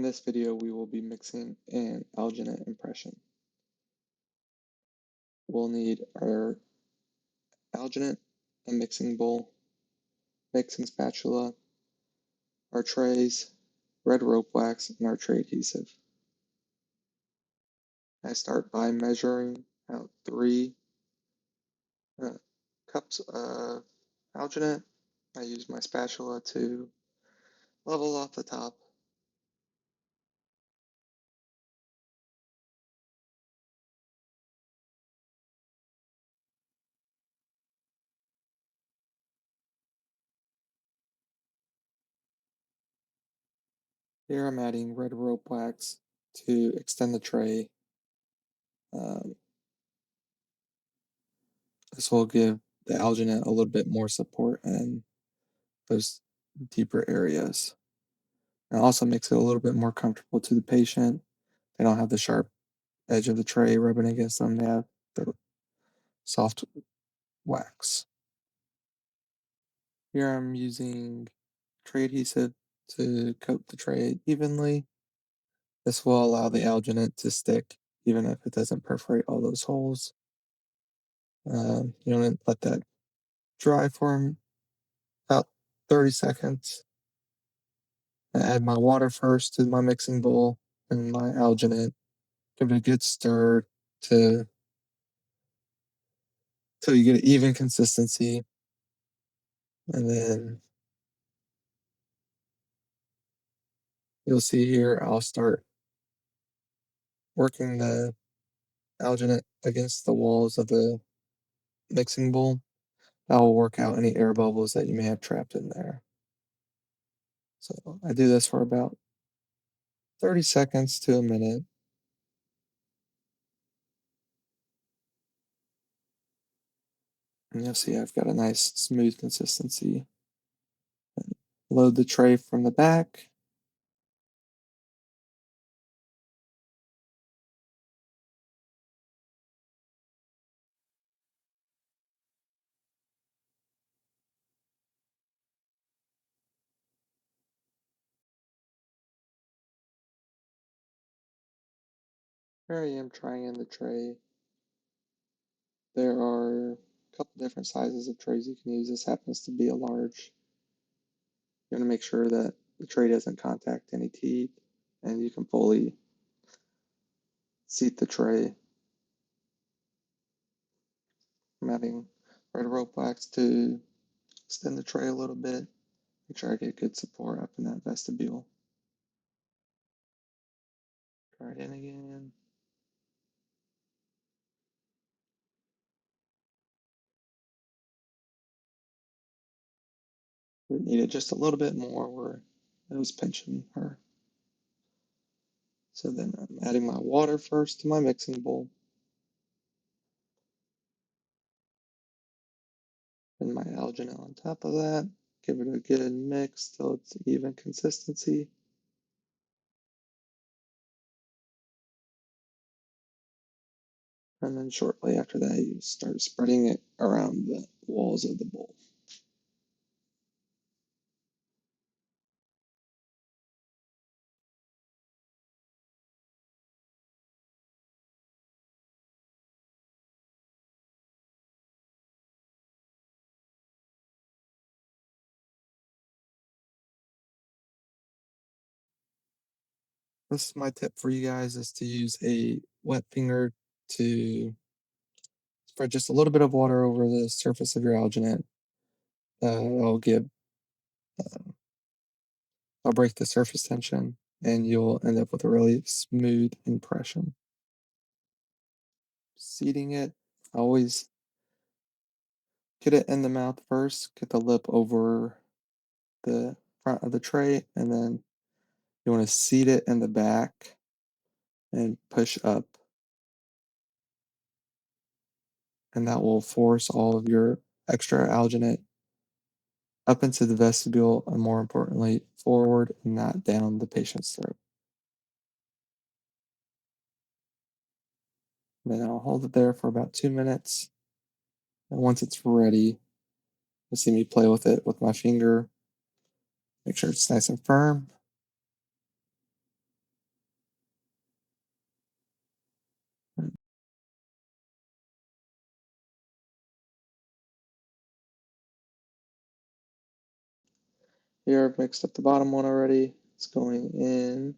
In this video, we will be mixing an alginate impression. We'll need our alginate, a mixing bowl, mixing spatula, our trays, red rope wax, and our tray adhesive. I start by measuring out 3 cups of alginate. I use my spatula to level off the top. Here I'm adding red rope wax to extend the tray. Um, this will give the alginate a little bit more support in those deeper areas. It also makes it a little bit more comfortable to the patient. They don't have the sharp edge of the tray rubbing against them. They have the soft wax. Here I'm using tray adhesive to coat the tray evenly. This will allow the alginate to stick even if it doesn't perforate all those holes. You want to let that dry for about 30 seconds. I add my water first to my mixing bowl and my alginate. Give it a good stir to till you get an even consistency. And then you'll see here, I'll start working the alginate against the walls of the mixing bowl. That will work out any air bubbles that you may have trapped in there. So I do this for about 30 seconds to a minute. And you'll see I've got a nice smooth consistency. Load the tray from the back. Here I am trying in the tray. There are a couple different sizes of trays you can use. This happens to be a large. You want to make sure that the tray doesn't contact any teeth and you can fully seat the tray. I'm adding red rope wax to extend the tray a little bit. Make sure I get good support up in that vestibule. Try it in again. We need it just a little bit more where it was pinching her. So then I'm adding my water first to my mixing bowl. And my alginate on top of that. Give it a good mix till it's even consistency. And then shortly after that, you start spreading it around the walls of the bowl. This is my tip for you guys is to use a wet finger to spread just a little bit of water over the surface of your alginate. I'll give, I'll break the surface tension and you'll end up with a really smooth impression. Seating it, always get it in the mouth first, get the lip over the front of the tray, and then you want to seat it in the back and push up. And that will force all of your extra alginate up into the vestibule and more importantly, forward and not down the patient's throat. And then I'll hold it there for about 2 minutes. And once it's ready, you'll see me play with it with my finger. Make sure it's nice and firm. Here I've mixed up the bottom one already. It's going in.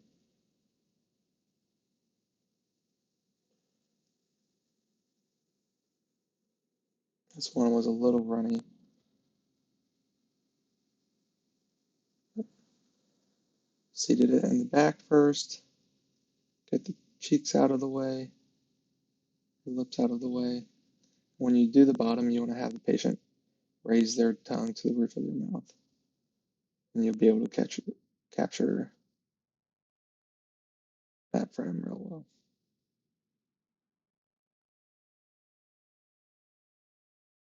This one was a little runny. Seated it in the back first. Get the cheeks out of the way, the lips out of the way. When you do the bottom, you want to have the patient raise their tongue to the roof of their mouth, and you'll be able to capture that frame real well.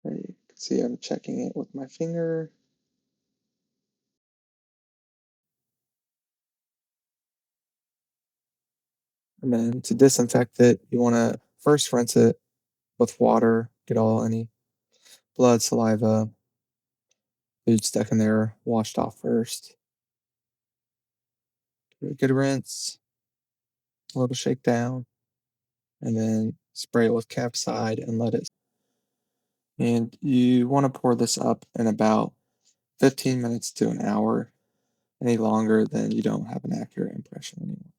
There you can see I'm checking it with my finger. And then to disinfect it, you want to first rinse it with water, get all any blood, saliva, food stuck in there, washed off first. Give it a good rinse, a little shake down, and then spray it with capside and let it. And you want to pour this up in about 15 minutes to an hour. Any longer, then you don't have an accurate impression anymore.